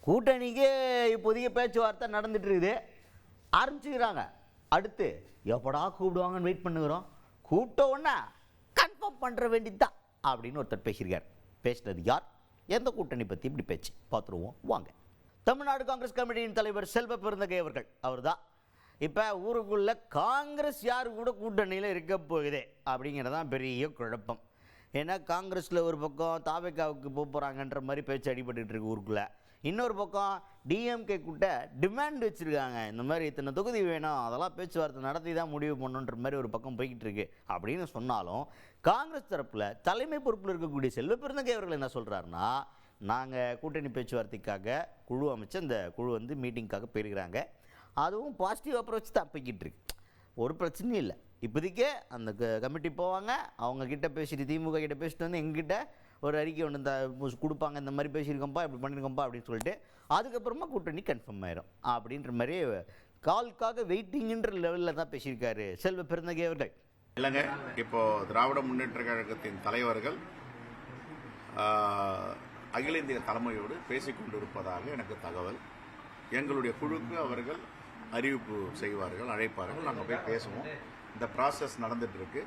கூட்டணிக்கு இப்போதைய பேச்சுவார்த்தை நடந்துட்டு இருக்குது, ஆரம்பிச்சுக்கிறாங்க. அடுத்து எப்படா கூப்பிடுவாங்கன்னு வெயிட் பண்ணுகிறோம். கூப்பிட்ட உடனே கன்ஃபார்ம் பண்ணுற வேண்டியதுதான் அப்படின்னு ஒருத்தர் பேசியிருக்கார். பேசினது யார், எந்த கூட்டணி பற்றி இப்படி பேச்சு பார்த்துருவோம் வாங்க. தமிழ்நாடு காங்கிரஸ் கமிட்டியின் தலைவர் செல்வ பெருந்தகை அவர்கள். அவர் தான் இப்போ ஊருக்குள்ளே காங்கிரஸ் யாரு கூட கூட்டணியில் இருக்க போகுது அப்படிங்கிறதான் பெரிய குழப்பம். ஏன்னா காங்கிரஸில் ஒரு பக்கம் தாவேகாவுக்கு போகிறாங்கன்ற மாதிரி பேச்சு அடிபட்டு இருக்கு ஊருக்குள்ளே. இன்னொரு பக்கம் டிஎம்கே கூட்ட டிமாண்ட் வச்சுருக்காங்க, இந்த மாதிரி இத்தனை தொகுதி வேணும், அதெல்லாம் பேச்சுவார்த்தை நடத்தி தான் முடிவு பண்ணணுன்ற மாதிரி ஒரு பக்கம் போய்கிட்டு இருக்கு. அப்படின்னு சொன்னாலும் காங்கிரஸ் தரப்பில் தலைமை பொறுப்பில் இருக்கக்கூடிய செல்வ பெருந்தகை அவர்கள் என்ன சொல்கிறாருன்னா, நாங்கள் கூட்டணி பேச்சுவார்த்தைக்காக குழு அமைச்சு அந்த குழு வந்து மீட்டிங்காக போயிருக்கிறாங்க, அதுவும் பாசிட்டிவ் அப்ரோச் தான் போய்கிட்டு இருக்கு, ஒரு பிரச்சனையும் இல்லை. இப்போதைக்கே அந்த கமிட்டி போவாங்க, அவங்கக்கிட்ட பேசிட்டு திமுக கிட்ட பேசிட்டு வந்து எங்ககிட்ட ஒரு அறிக்கை ஒன்று இந்த கொடுப்பாங்க, இந்த மாதிரி பேசியிருக்கோம்ப்பா இப்படி பண்ணியிருக்கோம்ப்பா அப்படின்னு சொல்லிட்டு அதுக்கப்புறமா கூட்டணி கன்ஃபார்ம் ஆயிரும் அப்படின்ற மாதிரி கால்காக வெயிட்டிங்கிற லெவலில் தான் பேசியிருக்காரு செல்வ பெருந்தகை அவர்கள். இல்லைங்க, இப்போ திராவிட முன்னேற்ற கழகத்தின் தலைவர்கள் அகில இந்திய தலைமையோடு பேசிக்கொண்டிருப்பதாக எனக்கு தகவல். எங்களுடைய குழுக்கு அவர்கள் அறிவிப்பு செய்வார்கள், அழைப்பார்கள், நாங்கள் போய் பேசுவோம். இந்த ப்ராசஸ் நடந்துட்டு இருக்கு.